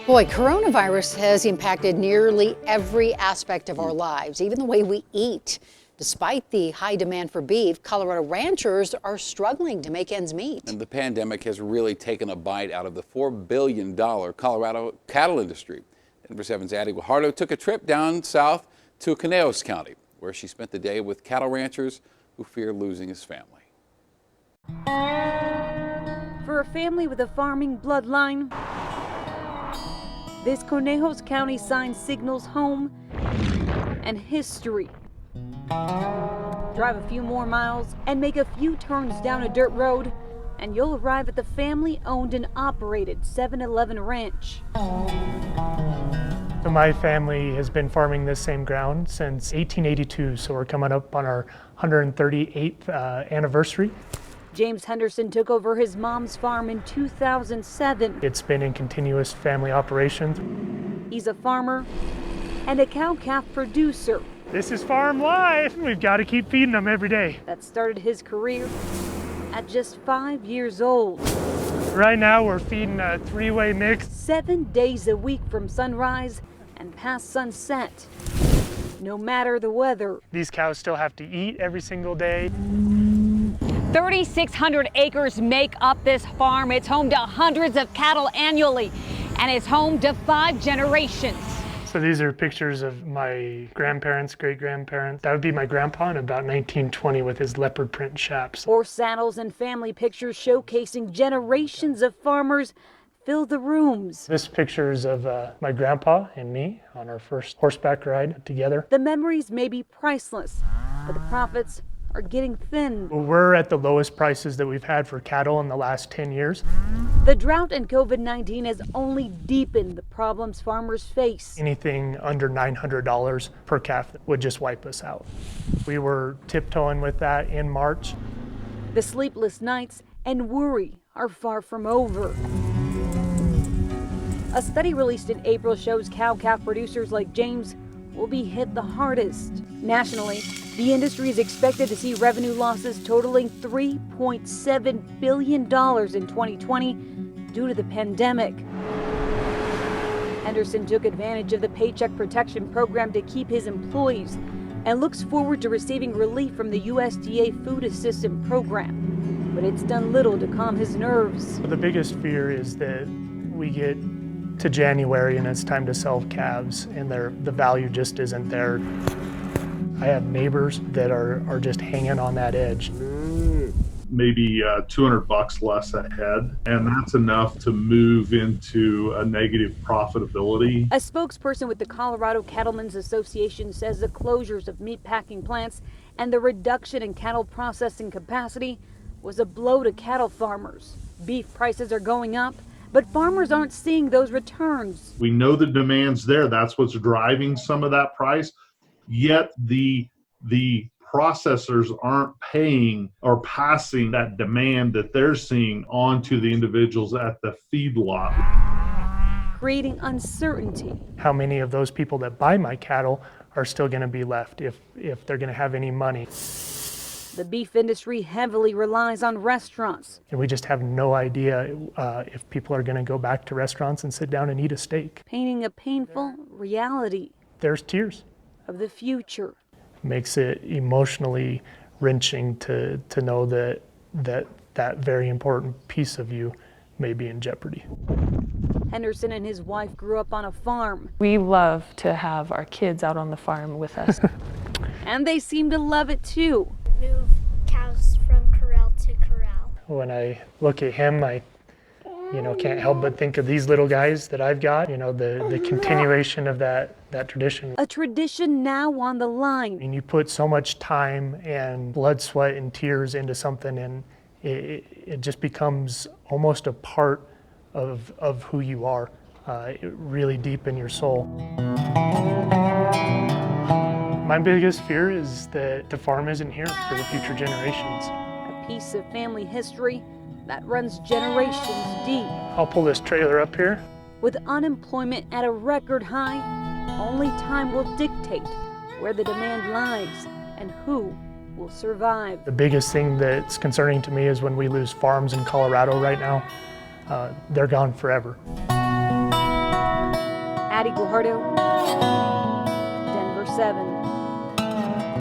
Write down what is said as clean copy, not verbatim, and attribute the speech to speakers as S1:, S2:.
S1: Boy, coronavirus has impacted nearly every aspect of our lives, even the way we eat. Despite the high demand for beef, Colorado ranchers are struggling to make ends meet.
S2: And the pandemic has really taken a bite out of the $4 billion Colorado cattle industry. Denver 7's Addie Guajardo took a trip down south to Conejos County, where she spent the day with cattle ranchers who fear losing his family.
S3: For a family with a farming bloodline, this Conejos County sign signals home and history. Drive a few more miles and make a few turns down a dirt road, and you'll arrive at the family-owned and operated 7-Eleven ranch.
S4: So my family has been farming this same ground since 1882, so we're coming up on our 138th anniversary.
S3: James Henderson took over his mom's farm in 2007.
S4: It's been in continuous family operations.
S3: He's a farmer and a cow-calf producer.
S4: This is farm life. We've got to keep feeding them every day.
S3: That started his career at just 5 years old.
S4: Right now we're feeding a three-way mix.
S3: 7 days a week from sunrise and past sunset, no matter the weather.
S4: These cows still have to eat every single day.
S5: 3,600 acres make up this farm. It's home to hundreds of cattle annually, and it's home to 5 generations.
S4: So these are pictures of my grandparents, great-grandparents. That would be my grandpa in about 1920 with his leopard print chaps.
S3: Horse saddles and family pictures showcasing generations of farmers fill the rooms.
S4: This picture is of my grandpa and me on our first horseback ride together.
S3: The memories may be priceless, but the profits are getting thin.
S4: We're at the lowest prices that we've had for cattle in the last 10 years.
S3: The drought and COVID-19 has only deepened the problems farmers face.
S4: Anything under $900 per calf would just wipe us out. We were tiptoeing with that in March.
S3: The sleepless nights and worry are far from over. A study released in April shows cow-calf producers like James will be hit the hardest. Nationally, the industry is expected to see revenue losses totaling $3.7 billion in 2020 due to the pandemic. Henderson took advantage of the Paycheck Protection Program to keep his employees and looks forward to receiving relief from the USDA Food Assistance Program. But it's done little to calm his nerves.
S4: The biggest fear is that we get to January and it's time to sell calves and the value just isn't there. I have neighbors that are just hanging on that edge.
S6: Maybe $200 less a head, and that's enough to move into a negative profitability.
S3: A spokesperson with the Colorado Cattlemen's Association says the closures of meatpacking plants and the reduction in cattle processing capacity was a blow to cattle farmers. Beef prices are going up, but farmers aren't seeing those returns.
S6: We know the demand's there. That's what's driving some of that price. Yet the processors aren't paying or passing that demand that they're seeing on to the individuals at the feedlot,
S3: creating uncertainty.
S4: How many of those people that buy my cattle are still going to be left if they're going to have any money?
S3: The beef industry heavily relies on restaurants.
S4: And we just have no idea if people are going to go back to restaurants and sit down and eat a steak.
S3: Painting a painful reality.
S4: There's tears.
S3: Of the future.
S4: Makes it emotionally wrenching to know that very important piece of you may be in jeopardy.
S3: Henderson and his wife grew up on a farm.
S7: We love to have our kids out on the farm with us.
S3: And they seem to love it too.
S8: Move cows from corral to corral.
S4: When I look at him, I can't help but think of these little guys that I've got, the continuation of that tradition.
S3: A tradition now on the line.
S4: And you put so much time and blood, sweat, and tears into something, and it just becomes almost a part of who you are, really deep in your soul. My biggest fear is that the farm isn't here for the future generations.
S3: A piece of family history that runs generations deep.
S4: I'll pull this trailer up here.
S3: With unemployment at a record high, only time will dictate where the demand lies and who will survive.
S4: The biggest thing that's concerning to me is when we lose farms in Colorado right now. They're gone forever.
S3: Addie Guajardo, Denver 7.